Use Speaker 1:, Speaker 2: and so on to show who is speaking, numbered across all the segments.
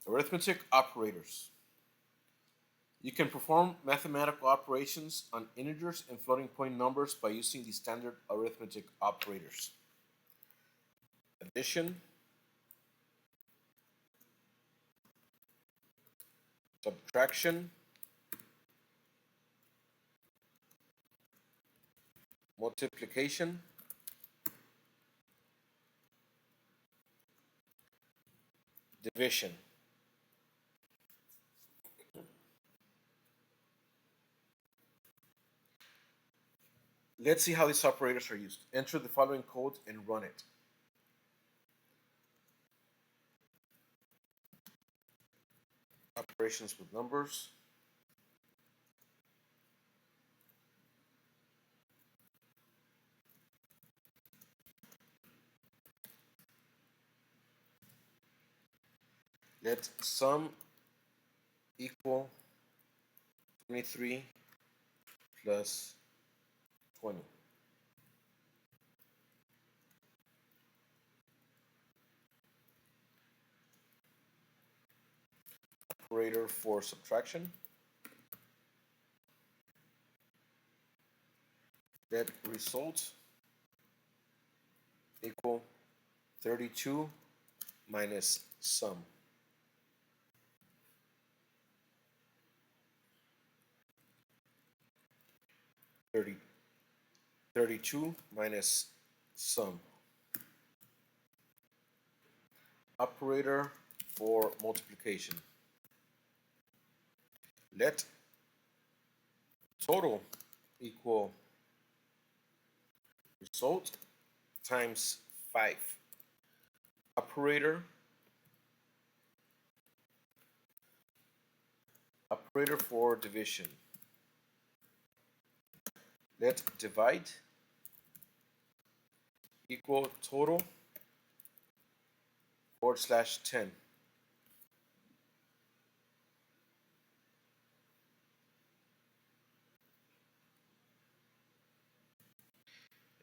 Speaker 1: Arithmetic operators. You can perform mathematical operations on integers and floating point numbers by using the standard arithmetic operators. Addition, subtraction, multiplication, division. Let's see how these operators are used. Enter the following code and run it. Operations with numbers. Let sum equal 23 plus 20. Operator for subtraction. Let result equal 32 minus sum. 32 minus sum. Operator for multiplication. Let total equal result times 5. Operator for division. Let divide equal total / 10.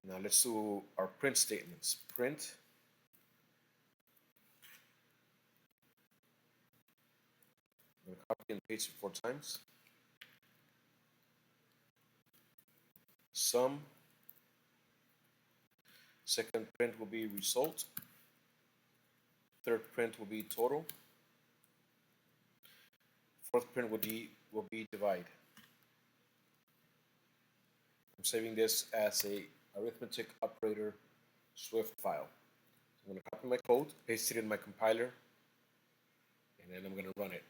Speaker 1: Now let's do our print statements. Print I'm going to copy and paste it 4 times. Sum. Second print will be result. Third print will be total. Fourth print will be divide. I'm saving this as a arithmetic operator Swift file. I'm going to copy my code, paste it in my compiler, and then I'm going to run it.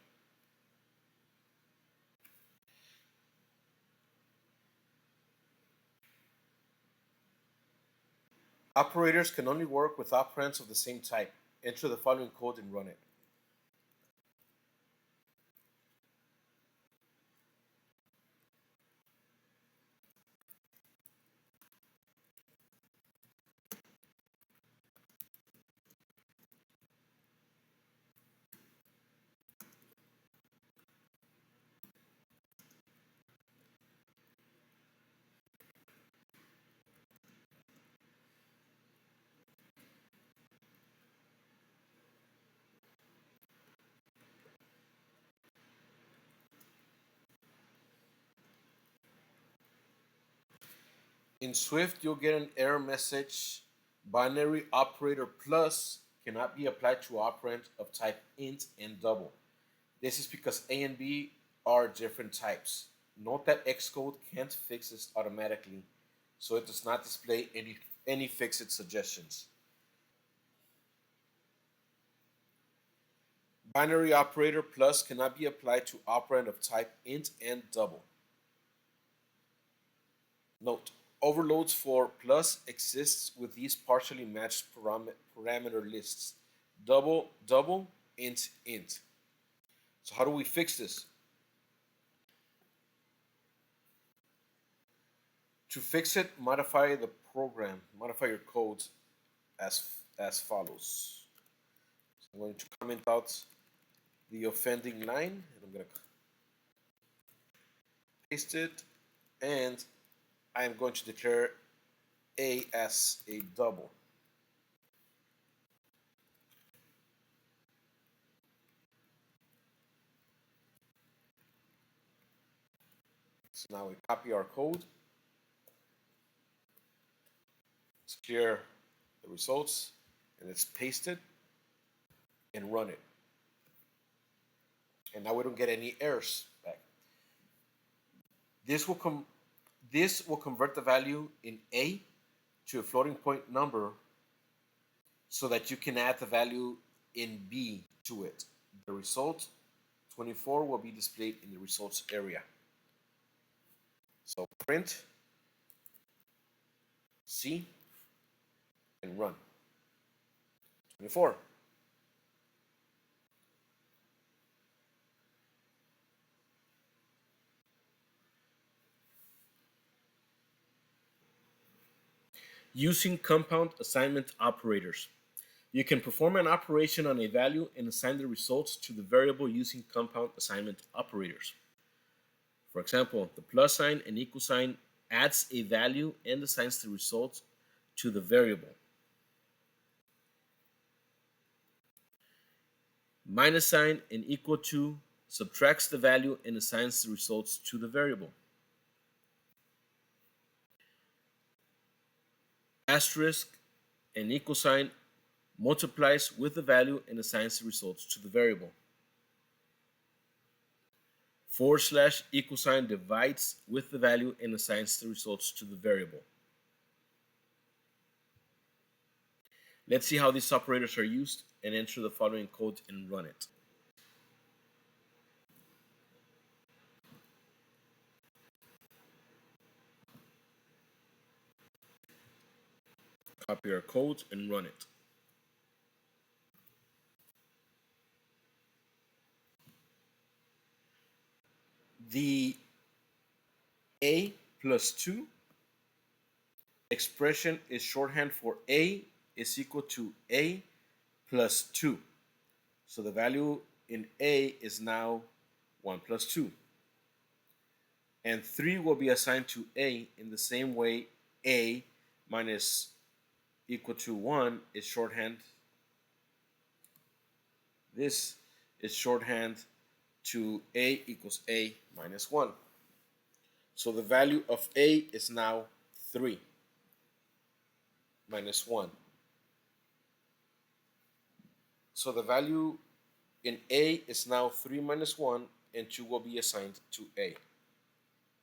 Speaker 1: Operators can only work with operands of the same type. Enter the following code and run it. In Swift, you'll get an error message. Binary operator plus cannot be applied to operand of type int and double. This is because A and B are different types. Note that Xcode can't fix this automatically, so it does not display any fix-it suggestions. Binary operator plus cannot be applied to operand of type int and double. Note, overloads for plus exists with these partially matched parameter lists. Double, double, int, int. So how do we fix this? To fix it, modify the program, modify your code as follows. So I'm going to comment out the offending line, and I'm going to paste it, and I am going to declare A as a double. So now we copy our code, let's clear the results, and let's paste it and run it. And now we don't get any errors back. This will convert the value in A to a floating point number so that you can add the value in B to it. The result 24 will be displayed in the results area. So print C and run. 24. Using compound assignment operators. You can perform an operation on a value and assign the results to the variable using compound assignment operators. For example, the plus sign and equal sign adds a value and assigns the result to the variable. Minus sign and equal to subtracts the value and assigns the results to the variable. Asterisk and equal sign multiplies with the value and assigns the results to the variable. / equal sign divides with the value and assigns the results to the variable. Let's see how these operators are used and enter the following code and run it. Copy our code and run it. The A plus 2 expression is shorthand for A is equal to A plus 2. So the value in A is now 1 plus 2. And 3 will be assigned to A in the same way A minus equal to 1 is shorthand. This is shorthand to A equals A minus 1. So the value of A is now 3 minus 1. So the value in A is now 3 minus 1, and 2 will be assigned to A.